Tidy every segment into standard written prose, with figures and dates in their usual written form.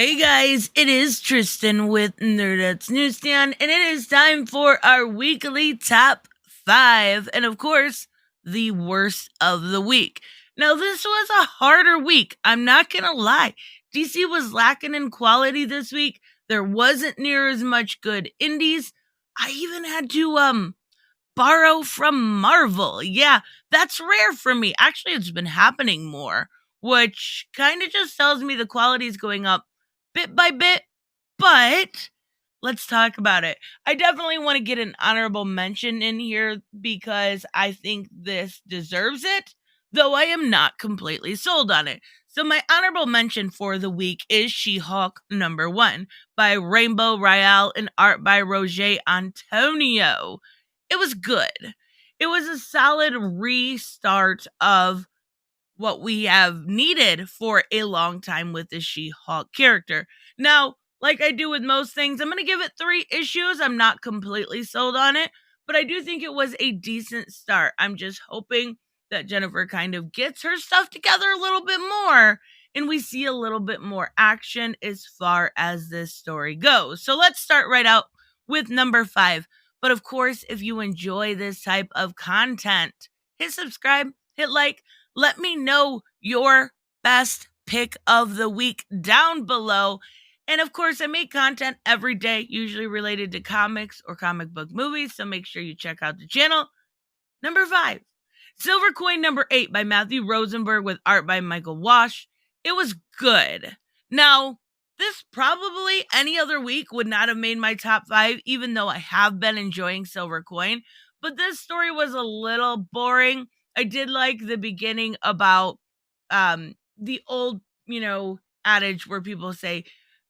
Hey guys, it is Tristan with Nerdette's Newsstand, and it is time for our weekly top 5, and of course, the worst of the week. Now, this was a harder week, I'm not gonna lie. DC was lacking in quality this week. There wasn't near as much good indies. I even had to, borrow from Marvel. Yeah, that's rare for me. Actually, it's been happening more, which kind of just tells me the quality is going up bit by bit, but let's talk about it. I definitely want to get an honorable mention in here because I think this deserves it, though I am not completely sold on it. So my honorable mention for the week is She-Hulk #1 by Rainbow Royale and art by Roger Antonio. It was good. It was a solid restart of what we have needed for a long time with the She-Hulk character. Now, like I do with most things, I'm going to give it 3 issues. I'm not completely sold on it, but I do think it was a decent start. I'm just hoping that Jennifer kind of gets her stuff together a little bit more and we see a little bit more action as far as this story goes. So let's start right out with number 5. But of course, if you enjoy this type of content, hit subscribe, hit like, let me know your best pick of the week down below. And of course, I make content every day, usually related to comics or comic book movies, so make sure you check out the channel. Number 5, Silver Coin #8 by Matthew Rosenberg with art by Michael Wash. It was good. Now, this probably any other week would not have made my top 5, even though I have been enjoying Silver Coin. But this story was a little boring. I did like the beginning about the old, adage where people say,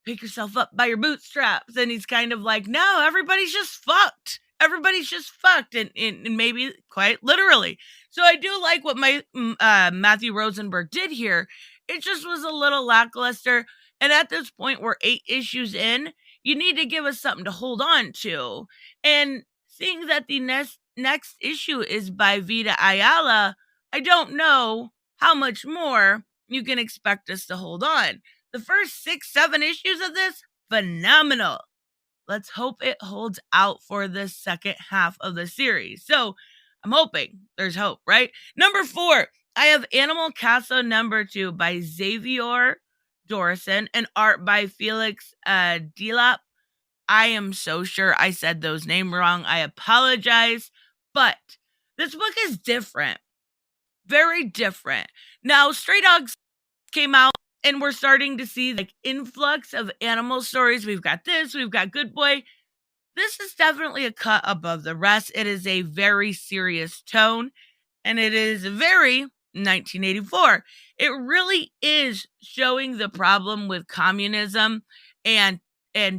pick yourself up by your bootstraps. And he's kind of like, no, everybody's just fucked. Everybody's just fucked. And maybe quite literally. So I do like what my Matthew Rosenberg did here. It just was a little lackluster. And at this point, we're 8 issues in. You need to give us something to hold on to. And seeing that the next issue is by Vita Ayala, I don't know how much more you can expect us to hold on. The first 6-7 issues of this, phenomenal. Let's hope it holds out for the second half of the series. So I'm hoping there's hope, right? Number 4, I have Animal Castle #2 by Xavier Dorison and art by Felix Delap. I am so sure I said those names wrong. I apologize. But this book is different. Very different. Now, Stray Dogs came out and we're starting to see like influx of animal stories. We've got this, we've got Good Boy. This is definitely a cut above the rest. It is a very serious tone and it is very 1984. It really is showing the problem with communism and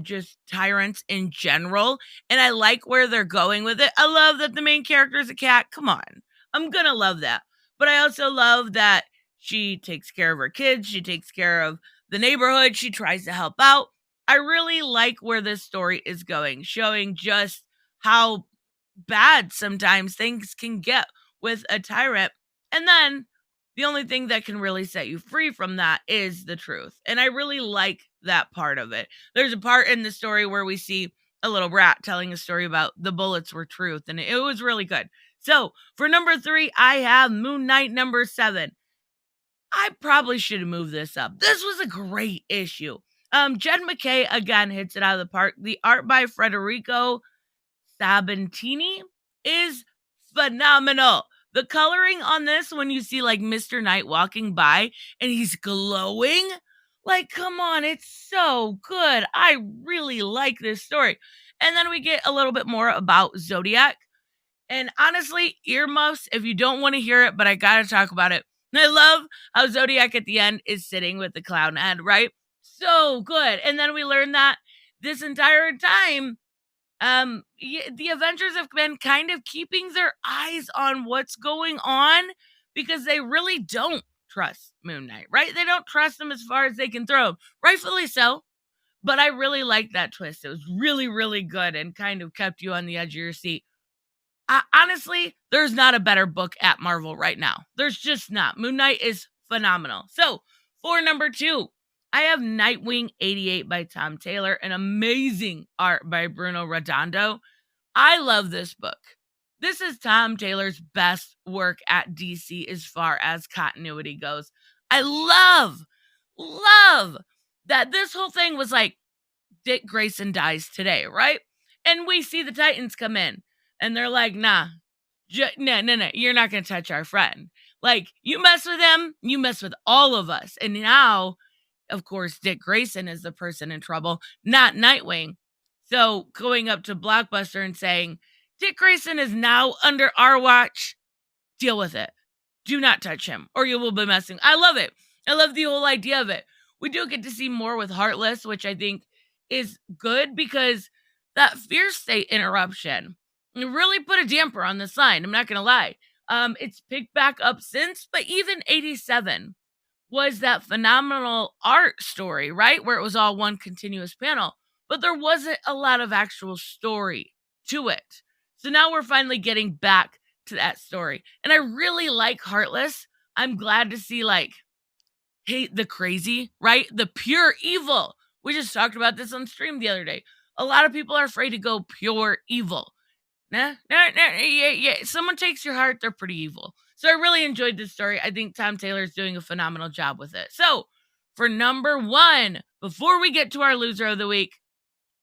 just tyrants in general. And I like where they're going with it. I love that the main character is a cat. Come on. I'm going to love that. But I also love that she takes care of her kids. She takes care of the neighborhood. She tries to help out. I really like where this story is going, showing just how bad sometimes things can get with a tyrant. And then the only thing that can really set you free from that is the truth. And I really like that part of it. There's a part in the story where we see a little rat telling a story about the bullets were truth. And it was really good. So for number 3, I have Moon Knight #7. I probably should have moved this up. This was a great issue. Jed McKay again hits it out of the park. The art by Federico Sabantini is phenomenal. The coloring on this, when you see like Mr. Knight walking by and he's glowing, like, come on, it's so good. I really like this story. And then we get a little bit more about Zodiac. And honestly, earmuffs, if you don't want to hear it, but I got to talk about it. I love how Zodiac at the end is sitting with the clown head, right? So good. And then we learn that this entire time, the Avengers have been kind of keeping their eyes on what's going on because they really don't trust Moon Knight, right? They don't trust him as far as they can throw him. Rightfully so. But I really liked that twist. It was really, really good and kind of kept you on the edge of your seat. Honestly, there's not a better book at Marvel right now. There's just not. Moon Knight is phenomenal. So, for number 2, I have Nightwing 88 by Tom Taylor and amazing art by Bruno Redondo. I love this book. This is Tom Taylor's best work at DC as far as continuity goes. I love that this whole thing was like, Dick Grayson dies today, right? And we see the Titans come in and they're like, nah, no, you're not going to touch our friend. Like, you mess with him, you mess with all of us. And now, of course, Dick Grayson is the person in trouble, not Nightwing. So going up to Blockbuster and saying, Dick Grayson is now under our watch, deal with it. Do not touch him or you will be messing. I love it. I love the whole idea of it. We do get to see more with Heartless, which I think is good because that fear state interruption really put a damper on this line. I'm not going to lie. It's picked back up since, but even 87 was that phenomenal art story, right? Where it was all one continuous panel, but there wasn't a lot of actual story to it. So now we're finally getting back to that story. And I really like Heartless. I'm glad to see hate the crazy, right? The pure evil. We just talked about this on stream the other day. A lot of people are afraid to go pure evil. Yeah. Someone takes your heart, they're pretty evil. So I really enjoyed this story. I think Tom Taylor's doing a phenomenal job with it. So for number 1, before we get to our loser of the week,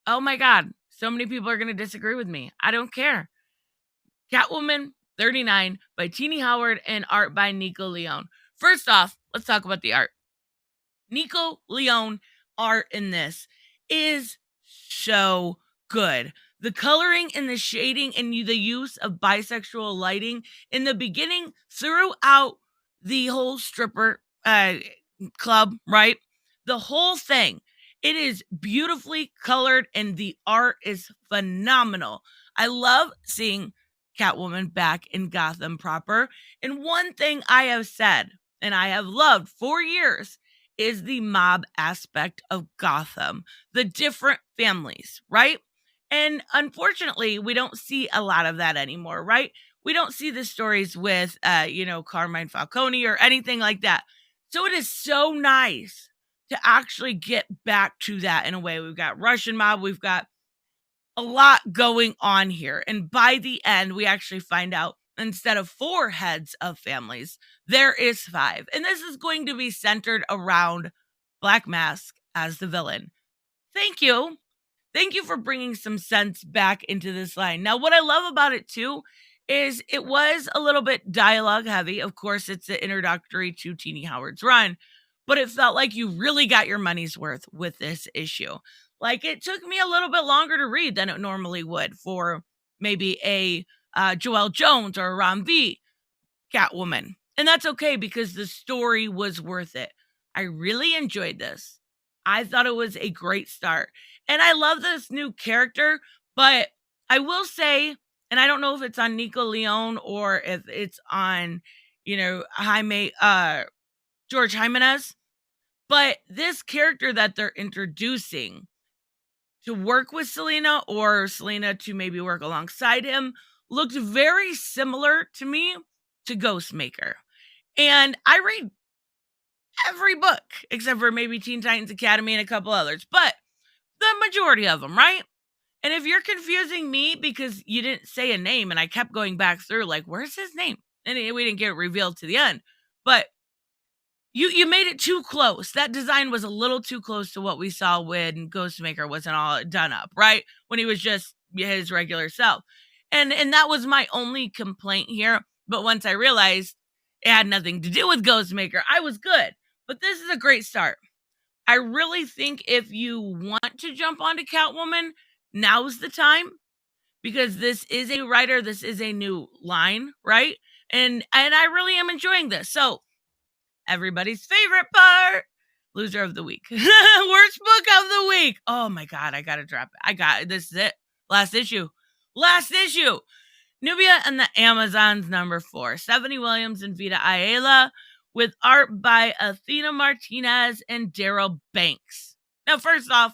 oh my God, so many people are going to disagree with me. I don't care. Catwoman 39 by Tini Howard and art by Nico Leone. First off, let's talk about the art. Nico Leone art in this is so good. The coloring and the shading and the use of bisexual lighting in the beginning throughout the whole stripper club, right? The whole thing. It is beautifully colored and the art is phenomenal. I love seeing Catwoman back in Gotham proper. And one thing I have said and I have loved for years is the mob aspect of Gotham, the different families, right? And unfortunately, we don't see a lot of that anymore, right? We don't see the stories with, Carmine Falcone or anything like that. So it is so nice to actually get back to that in a way. We've got Russian mob. We've got a lot going on here. And by the end, we actually find out instead of 4 heads of families, there is 5. And this is going to be centered around Black Mask as the villain. Thank you. Thank you for bringing some sense back into this line. Now, what I love about it, too, is it was a little bit dialogue heavy. Of course, it's the introductory to Tini Howard's run, but it felt like you really got your money's worth with this issue. Like, it took me a little bit longer to read than it normally would for maybe a Joelle Jones or a Ram V Catwoman. And that's okay because the story was worth it. I really enjoyed this. I thought it was a great start. And I love this new character, but I will say, and I don't know if it's on Nico Leone or if it's on, Jaime, George Jimenez, but this character that they're introducing to work with Selena or Selena to maybe work alongside him looked very similar to me to Ghostmaker. And I read every book except for maybe Teen Titans Academy and a couple others, but the majority of them, right? And if you're confusing me because you didn't say a name and I kept going back through, like, where's his name? And we didn't get it revealed to the end, but you made it too close. That design was a little too close to what we saw when Ghostmaker wasn't all done up, right? When he was just his regular self. And that was my only complaint here. But once I realized it had nothing to do with Ghostmaker, I was good. But this is a great start. I really think if you want to jump onto Catwoman, now's the time. Because this is a writer, this is a new line, right? And I really am enjoying this. So, everybody's favorite part, loser of the week. Worst book of the week. Oh my God, I gotta drop it. This is it. Last issue. Nubia and the Amazons, number 4. Stephanie Williams and Vita Ayala, with art by Athena Martinez and Daryl Banks. Now, first off,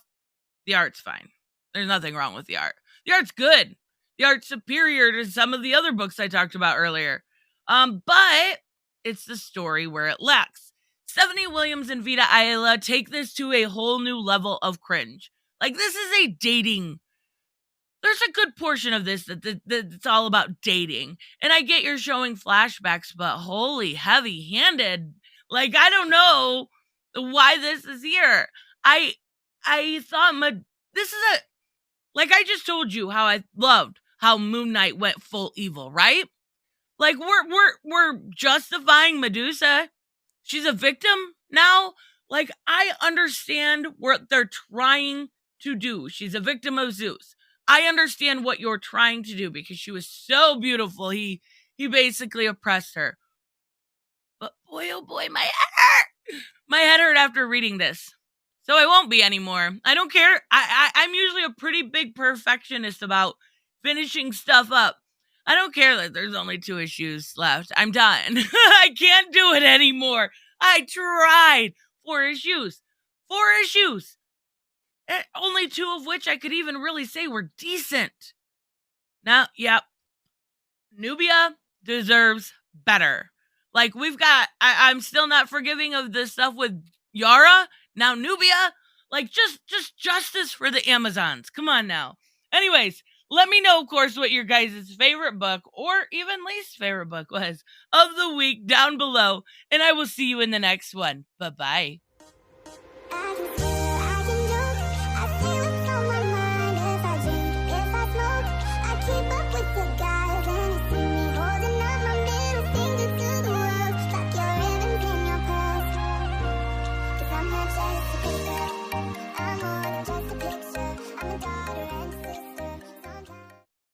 the art's fine. There's nothing wrong with the art. The art's good. The art's superior to some of the other books I talked about earlier. But it's the story where it lacks. Stephanie Williams and Vita Ayala take this to a whole new level of cringe. Like, this is a dating. There's a good portion of this that's all about dating. And I get you're showing flashbacks, but holy heavy-handed. Like, I don't know why this is here. I thought this is a, like I just told you how I loved how Moon Knight went full evil, right? Like, we're justifying Medusa. She's a victim now. Like, I understand what they're trying to do. She's a victim of Zeus. I understand what you're trying to do because she was so beautiful. He basically oppressed her. But boy, oh boy, my head hurt. My head hurt after reading this. So I won't be anymore. I don't care. I'm usually a pretty big perfectionist about finishing stuff up. I don't care that there's only 2 issues left. I'm done. I can't do it anymore. I tried 4 issues. 4 issues. Only 2 of which I could even really say were decent. Now, yep. Nubia deserves better. Like, we've got, I'm still not forgiving of the stuff with Yara. Now Nubia, like, just justice for the Amazons. Come on now. Anyways, let me know, of course, what your guys' favorite book or even least favorite book was of the week down below. And I will see you in the next one. Bye-bye.